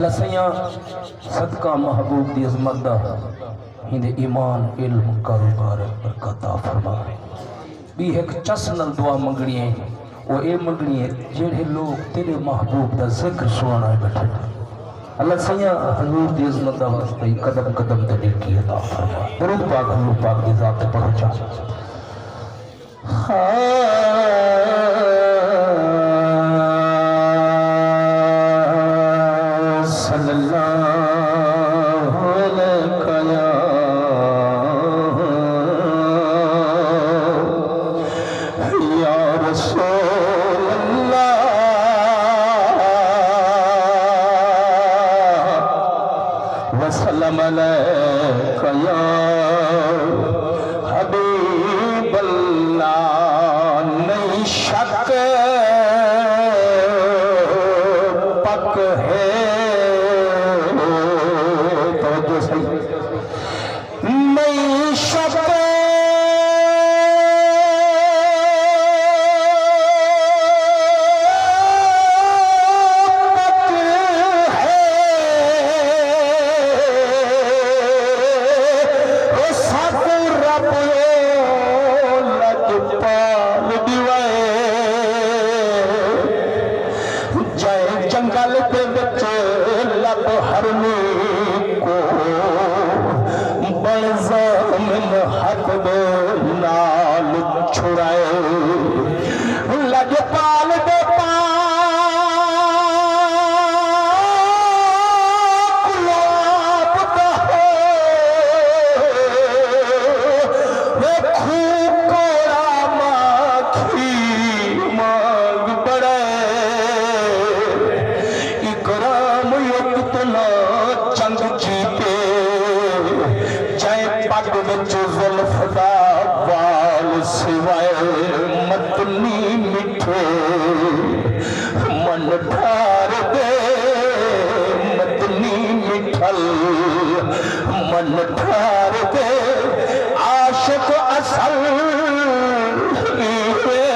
لسیاں صدقہ محبوب دی عظمت دا ہند ایمان علم کاروبار برکت عطا فرما بھی ایک چس نال دعا منگنی ہے وہ اے منگنی ہے جڑے لوگ تیرے محبوب دا ذکر سننا ہے بیٹھے اللہ سیاں حضور دی عظمت دا واسطے قدم قدم تے نیکی عطا فرما درود پاک حضور پاک دی ذات تے پڑھو چا وسلم علیک یا حبیب اللہ نہیں شک پک ہے توجہ صحیح نہیں شک جنگل پہ بچے لب ہرنی کو بڑزا من حق دے نال چھڑائے لج پال دے سوائے متنی مٹھے من ڈھار دے متنی مٹھل من ڈھار دے عاشق اصل ہوئے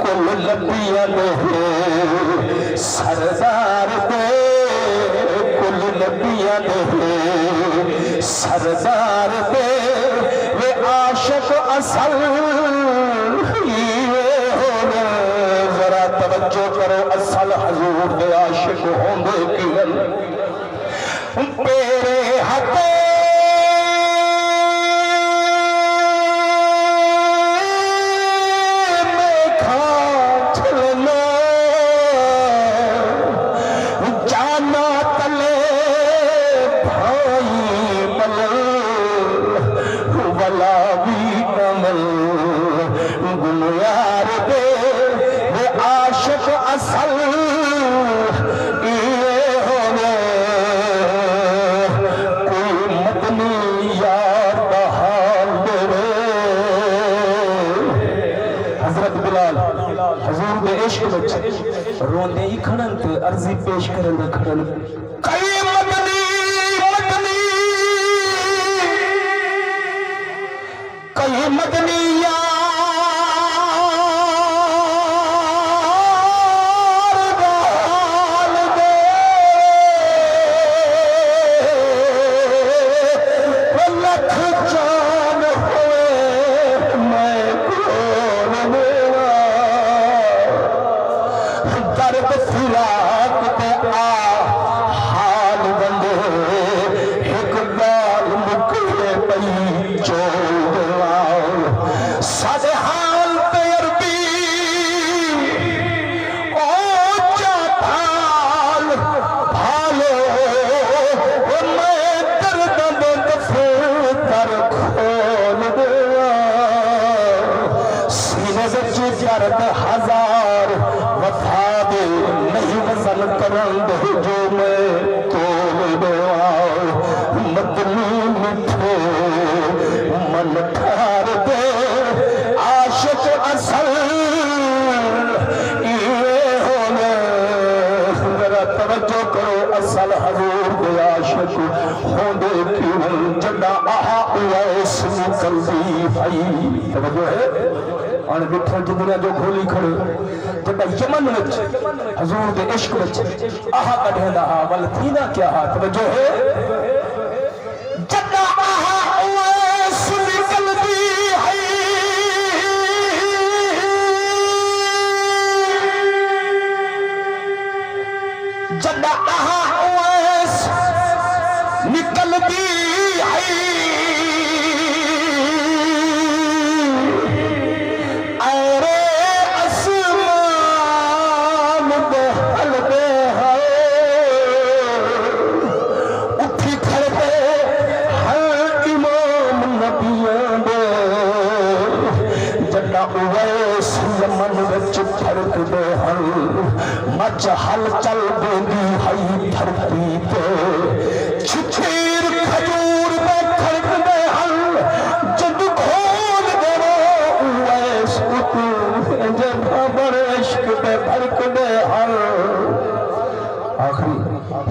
کل نبیاں دے سردار دے کل نبیاں دے سردار دے وے عاشق اصل ہوئے ذرا توجہ کرو اصل حضور دے عاشق ہوندے کیون پیرے ہتے میں کھا چھلنا جانا تلے ولا بھی کمل گلیار دے وہ عاشق اصل یہ ہونے کوئی مدنی یار بحال دے حضرت بلال حضور دے عشق بچے روندے ہی کھڑن تے عرضی پیش کرن دے کھڑن کئی مدنی یار بحال دے لکھ جان ہوئے میں کون میرا درد فراق تے آ حال بندے ایک گال مکلے پئی چول سادے حال پہ عربی او چاپال بھالو میں درد دفتر کھول دیا سینے بچ درد ہزار وفا دے نہیں وزن کرن دے جو میں تول دیا مدنی مٹھے من ٹھار دے عاشق اصل یہ ہونے ذرا توجہ کرو اصل حضور دے عاشق ہوندے کیوں جڑا آہا اویس نکل دی بھائی توجہ ہے اور بٹھا جدنا جو کھولی کھڑے جب یمن وچ حضور دے عشق وچ آہا کڈھیندا ہا ول تھیندا کیا ہا توجہ ہے جدا آہا اویس نکلدی ہے جدا آہا اویس نکلدی ہے مچ ہل چل دیندی ہئی دھرتی تے چھچیر کھجور دے کھڑکدے ہل جد کھول دے اویس تو جب بڑے عشق تے بھڑکدے ہل آخری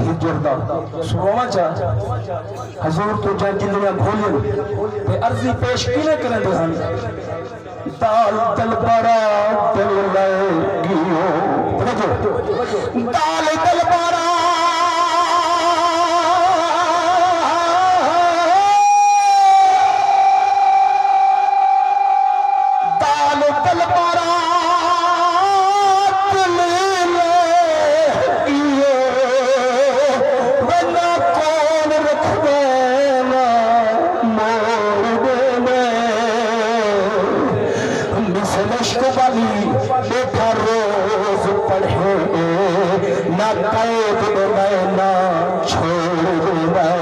ہجر دا سنواں چا حضور تو جا جندیاں کھولیں تے عرضی پیش کینے کرن دے ہن دال دل بڑا دل لگیو دال دل بڑا دال دل بڑا دل لگیو ورنہ کون رکھ دینا مور دینا عشق والی بیٹھا روز پڑھے نہ قید میں نہ چھوڑ میں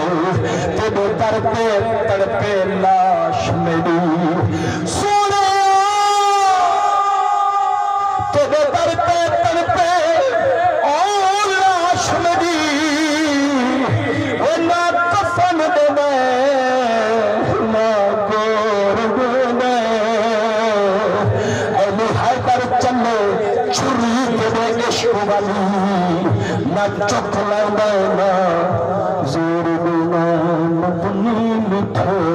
تیرے در پہ تڑپے لاش میری سونا تیرے در پہ تڑپے اور لاش میری نہ کفن دے نہ گور دے چلے چھری دے عشق والی نہ چک لیندے نہ زور دینا نہ بنی مٹھے